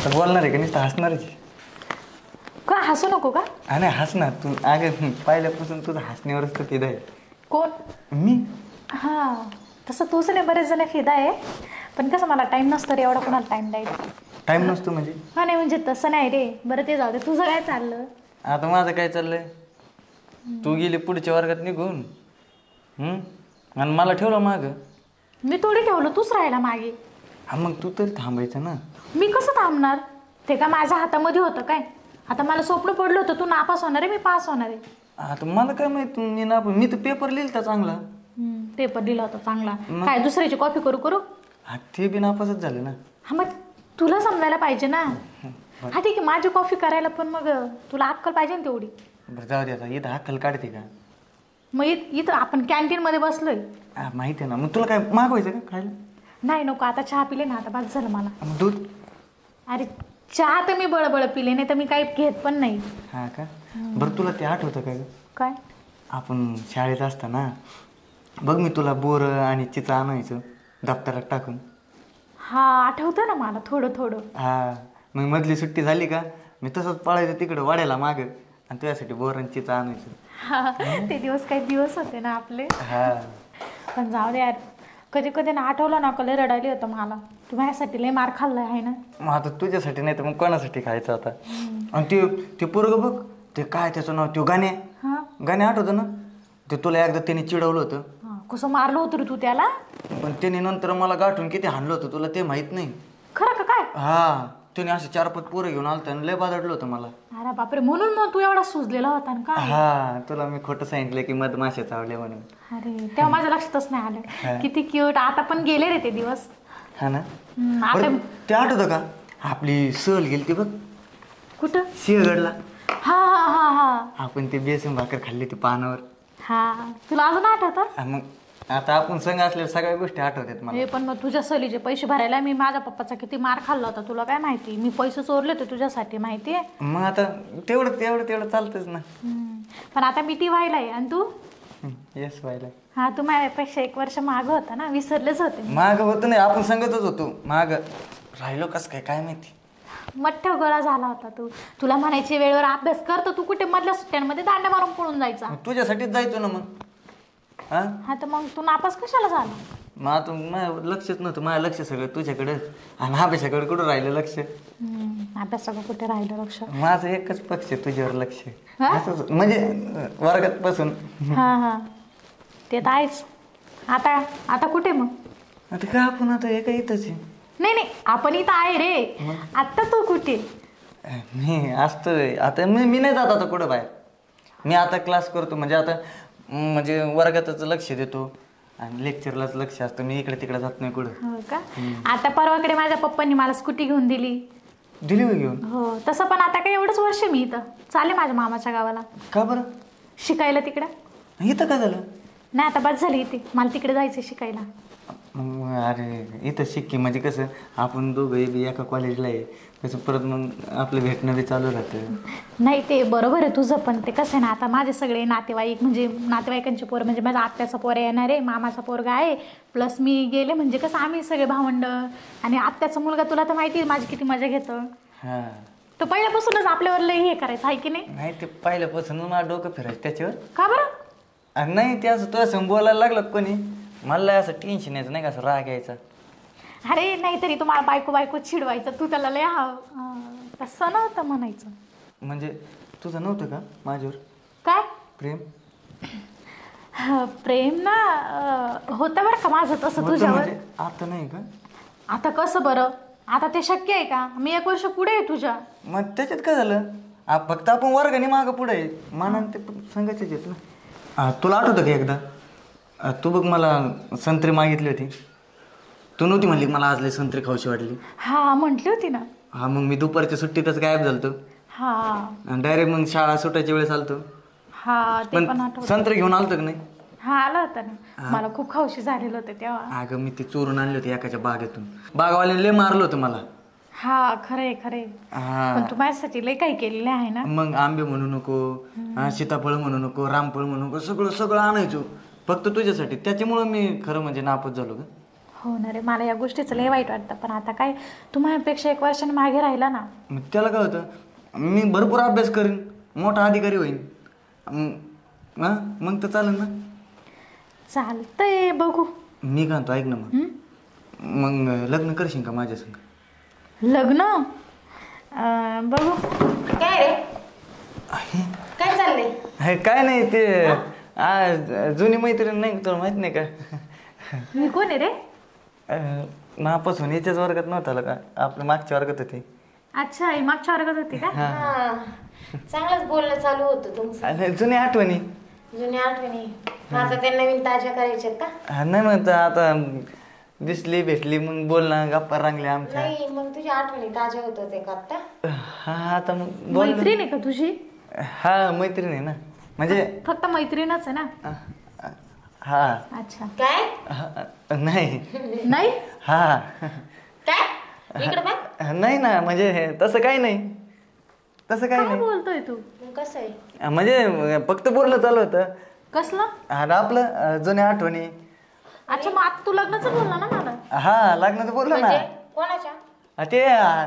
आता बोलणार आहे का नुसतं हसणारच आहे? का हसू नको का? नाही हसणार तू. अगं पहिल्यापासून तुझं हसण्यावरच तर फिदा आहे. कोण? मी. हां तसं तूच नाही, बरेच जण फिदा आहे, पण कसं मला टाईम नसतो रे एवढा कोणाला टाईम द्यायचा. टाईम नसतो म्हणजे? हा नाही म्हणजे तसं नाही रे. बरं ते जाऊ दे, तुझं काय चाललं? आता माझं काय चाललंय, तू गेली पुढच्या वर्गात निघून आणि मला ठेवलं मागं. मी थोडी ठेवलं, तूच राहिला मागे. हा मग तू तरी थांबायचं ना. मी कसं थांबणार? ते का माझ्या हातामध्ये होतं काय? आता मला स्वप्न पडलं होतं तू नापास होणार आहे, मी पास होणार आहे. आता मला काय माहित मी तर पेपर लिहिलता चांगला. पेपर दिला होता चांगला, काय दुसऱ्याची कॉपी करू करू? हा ते बी नापासच झालं ना. हा मग तुला समजायला पाहिजे ना. हा ठीक आहे, माझी कॉफी करायला पण मग तुला अक्कल पाहिजे ना तेवढी. बरं जाऊ दे, आता इथं अक्कल काढते का? मग इथं आपण कॅन्टीनमध्ये बसलोय. हा माहिती आहे ना. मग तुला काय मागवायचं का खायला? नाही नको, आता चहा पिले ना, आता बस झालं मला. मग दूध? अरे चहा तर मी बळबळ पिले, नाही तर मी काही घेत पण नाही. हा का? बरं तुला ते आठवतं का? काय? आपण शाळेत असताना बघ मी तुला बोर आणि चिचा आणायचो दप्तरात टाकून. हा आठवतं ना मला थोडं थोडं. हा मग मधली सुट्टी झाली का मी तसंच पळायचं तिकडं वाड्याला मागं आणि तुझ्यासाठी बोर आणि चिचा आणायचो. हा ते दिवस काही दिवस होते ना आपले. हा पण जाऊ दे यार, कधी कधी ना आठवलं ना कले रडायला होतं मला. तू माझ्यासाठी लय मार खाल्लाय आहे ना. मग आता तुझ्यासाठी नाही तर मग कोणासाठी खायचं आता? आणि ते पोरगं बघ, ते काय त्याचं नाव, तो गाणे. हा गाणे आठवतं ना? ते तुला एकदा त्याने चिडवलं होतं. कसं मारलं होतं रे तू त्याला? पण त्याने नंतर मला गाठून किती हाणलं होतं तुला ते माहित नाही. खरं का काय? हा त्याने असे 4-5 पोरं घेऊन आलतं आणि लय बादडलं होतं मला. अरे बापरे, म्हणून मग तू एवढा सुजलेला होता ना का? हा तुला मी खोटं सांगितलं की मधमाशा चावले म्हणून. अरे तेव्हा माझ्या लक्षातच नाही आलं. किती क्यूट. आता पण गेले रे ते दिवस. हा ना. आता ते आठवतं का आपली सहल गेली ती बघ कुठं? सिंहगडला. हा हा हा हा आपण ते बेसन भाकर खाल्ली ती पानावर. हा तुला अजून आठवतं? मग आता आपण संघ असलेल्या सगळ्या गोष्टी आठवतात मला. हे पण मग तुझ्या सहलीचे पैसे भरायला मी माझ्या पप्पाचा किती मार खाल्ला होता तुला काय माहिती. मी पैसे चोरले होते तुझ्यासाठी, माहितीये. मग आता तेवढं चालतंच ना. पण आता मी ती व्हायलाय आणि तू? येस व्हायला. हा तू माझ्यापेक्षा 1 वर्ष माग होता ना, विसरलेच होते. माग होतं नाही, आपण संगतच होतो. माग राहिलो कस काय माहिती. मठ्ठ गोळा झाला होता तू. तुला म्हणायची वेळेवर अभ्यास कर, तर तू कुठे मधल्या सुट्ट्यांमध्ये दांड्या मारून पळून जायचा. तुझ्यासाठीच जायचो ना मग. हा तर मग तू नापास कशाला झाला? मग आता माझं लक्षच नव्हतं. माझं लक्ष सगळं तुझ्याकडे आणि अभ्यासाकडे कुठं राहिलं लक्ष? अभ्यासाकडे कुठे राहिलं लक्ष? माझं एकच पक्ष आहे तुझ्यावर लक्ष. असंच म्हणजे वर्गात बसून. हा हा ते तर आहेच. आता कुठे मग? आता काय आपण आता हे काय इथंच आहे. नाही आपण इथं आहे रे. आता तू कुठे? मी असतोय आता. मी नाही जात आता कुठं बाहेर. मी आता क्लास करतो म्हणजे आता म्हणजे वर्गातच लक्ष देतो आणि लेक्चरलाच लक्ष असतं. मी इकडे तिकडे जात नाही कुठं. हो का? आता परवाकडे माझ्या पप्पांनी मला स्कूटी घेऊन दिली मग घेऊन. हो तसं पण आता काय एवढंच वर्ष मी इथं चाले माझ्या मामाच्या गावाला. का बरं? शिकायला तिकडं. इथं काय झालं? नाही आता बस झाली इथे, मला तिकडे जायचं शिकायला. अरे इथं शिक्की म्हणजे कसं आपण दोघं बी एका कॉलेजला आहे, कसं परत मग आपलं भेटणं बी चालू राहतं. नाही ते बरोबर आहे तुझं, पण ते कसं आहे ना आता माझे सगळे नातेवाईक म्हणजे नातेवाईकांचे पोरं म्हणजे माझ्या आत्याचा पोर येणार आहे, मामाचा पोरगा आहे, प्लस मी गेले म्हणजे कसं आम्ही सगळे भावंड. आणि आत्याचा मुलगा तुला तर माहिती आहे माझी किती मजा घेतो. हां तो पहिल्यापासूनच आपल्यावर लई हे करायचं आहे की नाही? नाही ते पहिल्यापासून मला डोकं फिरायचं त्याच्यावर. का बरं? नाही ते असं तुला असं बोलायला लागलं कोणी मला असं टेन्शन यायचं नाही का, असं राग यायचा. अरे नाहीतरी तुम्हाला बायको चिडवायचं, तू त्याला लय तसं नव्हतं म्हणायचं. म्हणजे तुझं नव्हतं का माझ्यावर काय प्रेम? प्रेम ना होतं बरं का माझं तसं तुझ्यावर. म्हणजे आता नाही का? आता कसं बरं? आता ते शक्य आहे का? मी 1 वर्ष पुढे आहे तुझ्या. मग त्याच्यात काय झालं? फक्त आपण वर्गाने मागं पुढे आहे, मानान ते सांगायचेच आहेत ना. तुला आठवतं का एकदा तू बघ मला संत्री मागितली होती, तू नव्हती म्हणली मला आज लय संत्री खाऊशी वाटली. हा म्हटली होती ना. हा मग मी दुपारच्या सुट्टीतच गायब झालतो. हा आणि डायरेक्ट मग शाळा सुटायच्या वेळेस आलतो. हा ते पण आठवतं. संत्री घेऊन आलतो का नाही? हा आला होता ना. मला खूप खाऊशी झालेलं होतं तेव्हा. अगं मी ते चोरून आणले होते एकाच्या बागेतून. बागवाल्याने लय मारलं होतं मला. हा खरे पण तू माझ्यासाठी लय काही केलेलं आहे ना. मग आंबे म्हणू नको, सीताफळ म्हणू नको, रामफळ म्हणू नको, सगळं आणायचो फक्त तुझ्यासाठी. त्याच्यामुळं मी खरं म्हणजे नापास झालो ग. हो ना रे, मला या गोष्टीचं लय वाईट वाटतं, पण आता काय, तू माझ्यापेक्षा 1 वर्षाने मागे राहिला ना. मग त्याला काय होतं, मी भरपूर अभ्यास करीन, मोठा अधिकारी होईन. हां मग तर चालेल ना. चालतंय, बघू. मी काय म्हणतो ऐक ना, मग लग्न करशील का माझ्या संग? लग्न बघू. काय रे, काय चाललंय? हे काय नाही, ते जुनी मैत्रीण नाही तुला माहित नाही का? मी कोण आहे रे? नापासून याच्याच वर्गात नव्हता का, आपल्या मागच्या वर्गात होते. अच्छा, ही मागच्या वर्गात होती का? हा, चांगलंच बोलणं चालू होतं तुमचं. जुनी आठवणी. जुन्या आठवणी आता त्या नवीन ताज्या करायच्यात का? नाही म्हणत, आता दिसली भेटली मग बोलणं गप्पा रंगल्या आमच्या. नाही, मग तुझ्या आठवणी ताज्या होत होते का आता? हा आता मग मैत्रीण आहे का तुझी? हा मैत्रीण आहे ना, म्हणजे फक्त मैत्रीणच आहे ना? हा. अच्छा. काय? नाही नाही. हा. काय इकडे बघ. नाही ना, म्हणजे तसं काही नाही, तसं काही काय नाही. बोलतोय तू? मग कसं आहे? म्हणजे फक्त बोलणं चालू होतं. कसलं? आणि आपलं जुन्या आठवणी. अच्छा, मग आता तू लग्नाचं बोलला ना मला? हा लग्नाचं बोललो ना. म्हणजे कोणाच्या? ते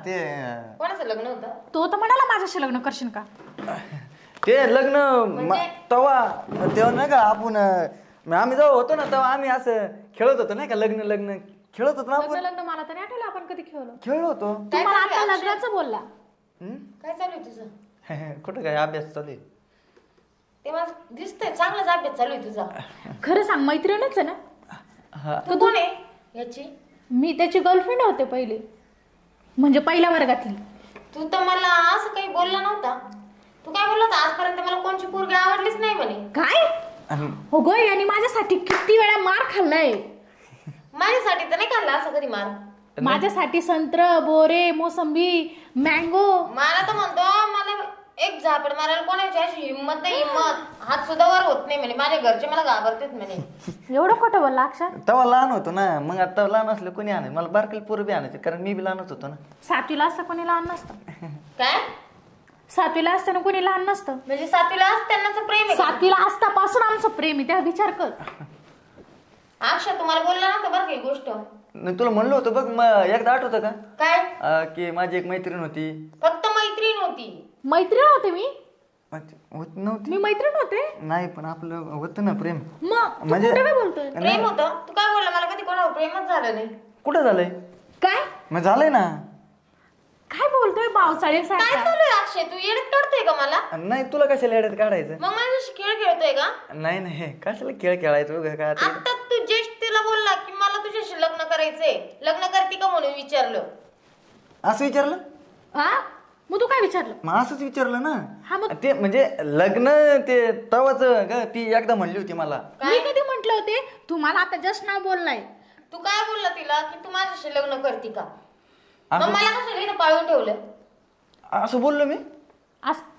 ते कोणाचं लग्न होतं? तो तर म्हणाला माझ्याशी लग्न करशील का? ते लग्न तेव्हा नाही का आपण आम्ही जेव्हा होतो ना तेव्हा आम्ही असं खेळत होतो नाही का, लग्न लग्न खेळत होतो ना आपण. लग्न मला तर नाही आठवलं आपण कधी खेळलो. खेळलो होतो. तू मला आता लग्नाचं बोलला. काय चालू आहे तुझं? कुठं काय अभ्यास चालू आहे. ते मला दिसतंय चांगलाच अभ्यास चालू आहे तुझा. खरं सांग, मैत्रीणच आहे ना? तू कोण आहे याची? मी त्याची गर्लफ्रेंड होते पहिली, म्हणजे पहिल्या वर्गातली. तू तर मला असं काही बोलला नव्हता. तू काय बोलला होता आजपर्यंत? मला कोणची पोरगी आवडलीच नाही म्हणे. काय? हो गो, आणि माझ्यासाठी किती वेळा मार खाल्लाय. माझ्यासाठी तर नाही खाल्ला असं कधी मार. माझ्यासाठी संत्र, बोरे, मोसंबी, मँगो. मला तर म्हणतो मला एक झापड मारायला कोणाची अशी हिंमत नाही, हिंमत हात सुद्धा वर होत नाही म्हणे. माझ्या घरचे मला घाबरतेच म्हणे. एवढं खोटं बोलला अक्षर? तेव्हा लहान होतो ना, मग आता लहान असलं कोणी आणायचं, मला बारकेल पोरं बी आणायचे, कारण मी बी लहानच होतो ना. 7वीला असतं कोणी लहान नसतं. काय? 7वीला असताना कोणी लहान नसतं. म्हणजे 7वीला असतानाच प्रेम आहे? 7वीला असतापासून आमचं प्रेम आहे, त्या विचार कर. अक्षर तुम्हाला बोलला नव्हतं बरं काही गोष्ट? नाही तुला म्हणलं होतं बघ, एकदा आठवतं का? काय? की माझी एक मैत्रीण होती. फक्त मैत्रीण होती? मैत्रीण होते मी? होत नव्हती. मी मैत्रीण होते? नाही पण आपलं होतं ना प्रेम. मग म्हणजे काय बोलतोय? प्रेम होतं? तू काय बोलला? मला कधी कोणावर प्रेमच झालं नाही. कुठं झालंय? काय? मग झालंय ना. काय बोलतोय बावसाळे काय सारखा? चालू आहे अक्षय? तू येडत काढतोय का मला? नाही तुला कशाला येड्यात काढायचं? मग माझ्याशी खेळ खेळतोय का? नाही नाही कशाला खेळ खेळायचं उगा काय ते. आता तू ज्येष्ठ तिला बोलला की मला तुझ्याशी लग्न करायचंय, लग्न करते का म्हणून विचारलं. असं विचारलं? हा, मग तू काय विचारलं? मग असंच विचारलं ना. हा मग ते म्हणजे लग्न ते तवाच ग, ती एकदा म्हणली होती मला. मी कधी म्हंटल होते? तू मला आता जस्ट नाव बोललाय. तू काय बोलला तिला की तू माझ्याशी लग्न करते का? मग असं मला कशाला इथं पाळून ठेवलं? असं बोललो मी.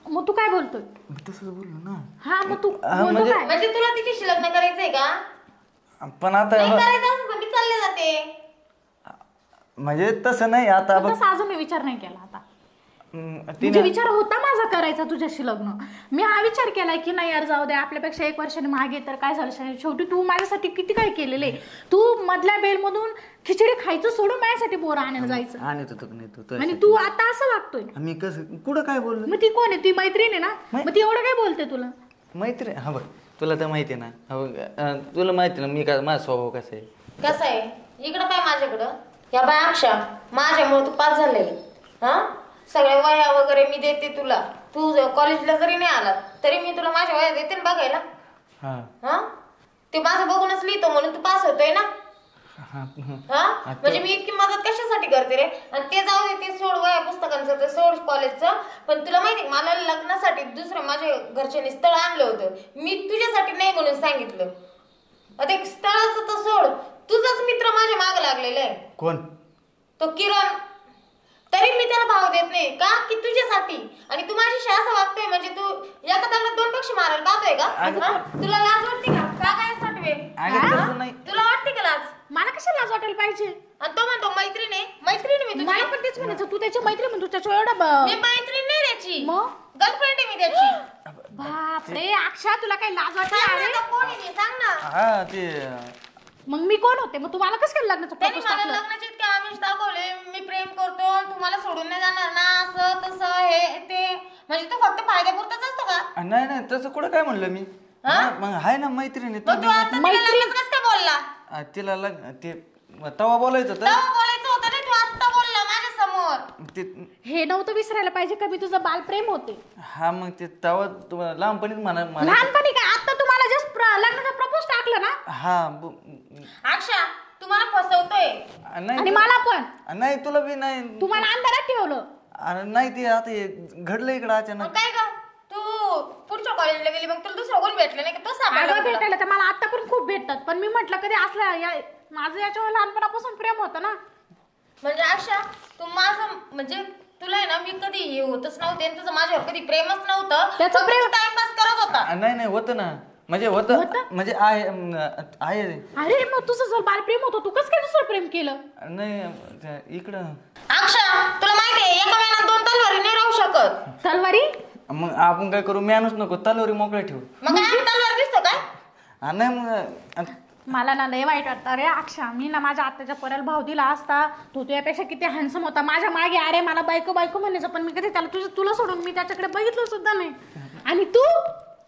मग तू काय बोलतोय? मी तसंच बोललो ना. हा मग तू बोलतो म्हणजे- काय? म्हणजे तुला तिच्याशी लग्न करायचंय का? पण आता नाही करायचं असेल तर मी चालले जाते. म्हणजे तसं नाही आता पण बघ. तसं अजून मी विचार नाही केला आता. म्हणजे तिने विचार होता माझा करायचा तुझ्याशी लग्न. मी हा विचार केलाय की नाही यार जाऊ दे, आपल्यापेक्षा 1 वर्षाने मागे तर काय झालं. शेवटी तू माझ्यासाठी किती काय केलेले. तू मधल्या बेलमधून खिचडी खायचं सोडून माझ्यासाठी बोरं आणायला जायचं, आणत होतो नाही तू आणि तू आता असं वागतोय. मी कसं कुठं काय बोललो? मग ती कोण आहे? ती मैत्रीण आहे ना, मग ती एवढं काय बोलते तुला? मैत्री हा बघ, तुला तर माहिती आहे ना. हा बघ, तुला माहिती ना मी काय, माझा स्वभाव कसा आहे. कसं आहे? इकडं पाय माझ्याकडं. या बाय अक्षा, माझ्यामुळे तू पास झाले. हा, सगळ्या वह्या वगैरे मी देते तुला. तू कॉलेजला जरी नाही आला तरी मी तुला माझ्या वह्या देते ना बघायला. हा हा, ते माझं बघूनच लिहितो म्हणून तू पास होतोय ना. हा हा, म्हणजे मी इतकी मदत कशासाठी करते रे? आणि ते जाऊ दे, ते सोड वह्या पुस्तकांचं, ते सोड कॉलेजचं. पण तुला माहिती मला लग्नासाठी दुसरं माझ्या घरच्यांनी स्थळ आणलं होतं. मी तुझ्यासाठी नाही म्हणून सांगितलं. आता स्थळाचं तर सोड, तुझाच मित्र माझ्या मागे लागलेला आहे. कोण? तो किरण. तरी मी त्याला भाव देत नाही का की तुझ्यासाठी. आणि तू माझ्याशी असं वागतोय म्हणजे तू एका दगडात 2 पक्षी मारायला पाहतोय का? हा? तुला लाज वाटते का? का काय साठवे? तसं नाही. तुला वाटते का लाज? मला कशाला लाज वाटायला पाहिजे? आणि तो म्हणतो मैत्रीण आहे. मैत्रीण मी तुझी. मला पण तेच म्हणायचं, तू त्याची मैत्रीण म्हणतो त्याच्या एवढा मी मैत्रीण नाही त्याची, मग गर्लफ्रेंड आहे मी त्याची. बापरे अक्षा, तुला काही लाज वाटते? सांग ना आता कोण आहे ते, सांग ना. हा ते मग मी कोण होते? मग तुम्हाला कसं काय लग्नाचं त्यांनी प्रपोज मला टाकलं? लग्नाचे इतके आमिष दाखवले, मी प्रेम करतो तुम्हाला सोडून नाही जाणार ना, असं तसं हे ते, म्हणजे तू फक्त फायद्यापुरताच असतो का? नाही नाही तसं कुठं काय म्हणलं मी. मग आहे ना मैत्रिणी मग तू आता तिला लग्नाचं कसं काय बोलला? तिला ते तवा बोलायचं होतं तेव्हा बोलायचं होतं ना, तू आता बोलला माझ्या समोर. ते. हे नव्हतं विसरायला पाहिजे का मी तुझं बालप्रेम होते. हा मग ते तवा लहानपणीच म्हणा. लहानपणी काय, आता तुम्हाला जस्ट लग्नाचा प्रपोज टाकलं ना. हा अक्षा तुम्हाला फसवतोय. आणि नाही मला पण नाही तुला बी नाही. तुम्हाला अंधारात ठेवलं. नाही ते आता हे घडलं इकडं मग अचानक. काय का तू पुढच्या कॉलेजला गेली, मग तुला दुसरं कोण भेटलं नाही का? तो अगं सापडला तुला. भेटायला तर मला आता पण खूप भेटतात, पण मी म्हटलं कधी असलं माझं याच्यावर लहानपणापासून प्रेम होतं ना. म्हणजे अक्षा तू माझं म्हणजे तुला आहे ना मी कधी हे होतच नव्हते आणि तुझं माझ्यावर कधी प्रेमच नव्हतं. त्याचं प्रेम टाइमपास करत होता. नाही होतं ना, म्हणजे होतं म्हणजे आहे. अरे मग तुझं जर बालप्रेम होतं, तू कसं काय दुसरं प्रेम केलं? नाही इकडं. अक्षा तुला माहितीये एका महिन्यात 2 तलवारी नाही राहू शकत. तलवारी? मग आपण काय करू, मॅनच नको तलवारी मोकळ्या ठेवू. मग काय आम्ही तलवार दिसतो काय? नाही मग मला ना लय वाईट वाटतं रे अक्षा. मी ना माझ्या आत्याच्या पोराला भाव दिला असता, तो तुझ्यापेक्षा किती हँडसम होता. माझ्या मागे अरे मला बायको बायको म्हणायचं, पण मी कधी त्याला तुला सोडून मी त्याच्याकडे बघितलं सुद्धा नाही. आणि तू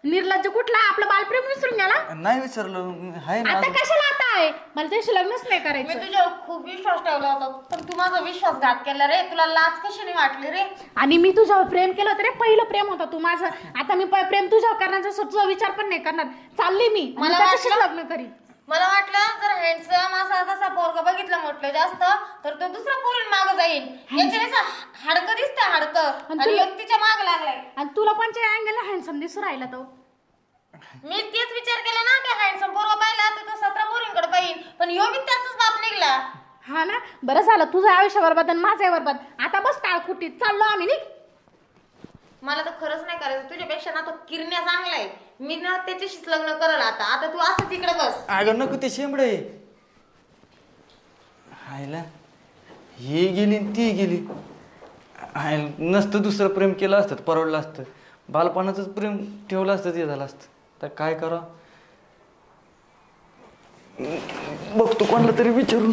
निर्लज्ज कुठला, आपलं बालप्रेम विसरून गेला. नाही विसरलो आहे ना. आता कशाला आता आहे, मला त्याशी लग्नच नाही मी करायचं. तुझ्यावर खूप विश्वास ठेवला होता, पण तू माझा विश्वासघात केला रे. तुला लाज कशी नाही वाटली रे? आणि मी तुझ्यावर प्रेम केलं होतं रे, पहिलं प्रेम होतं तू माझं. आता मी प्रेम तुझ्यावर करण्याचा तुझा विचार पण नाही करणार. चालली मी मला त्याच्याशीच वाटलं- लग्न करी. मला वाटलं जर हँडसम असा तसा पोरगा बघितलं म्हटलं जास्त तर तो दुसरा पोरीन माग जाईल. याच्या हाडकं दिसतं हाडकं आणि व्यक्तीच्या माग लागलाय. आणि तुला पण अँगल हँडसम दिसू राहिला तो. मी तेच विचार केला ना की हँडसम पोरगा पाहिला तर तो 17 पोरींकडे पाहिल, पण ह्यो बी त्याचाच बाप निघला. हा ना, बरं झालं तुझं आयुष्य बरबाद आणि माझं बरबाद. आता बस टाळखुटीत चाललो आम्ही नी. मला तर खरंच नाही करायचं. तुझ्यापेक्षा ना तो किरण्या चांगलाय. मी ना त्याच्याशीच लग्न करल आता. आता तू असं तिकडे बस. अगं नको ते शेंबडे. हायला ही गेली ती गेली. नसतं दुसरं प्रेम केलं असतं परवडलं असतं. बालपणाचंच प्रेम ठेवलं असतं ते झालं असतं. तर काय करावं बघतो कोणाला तरी विचारून.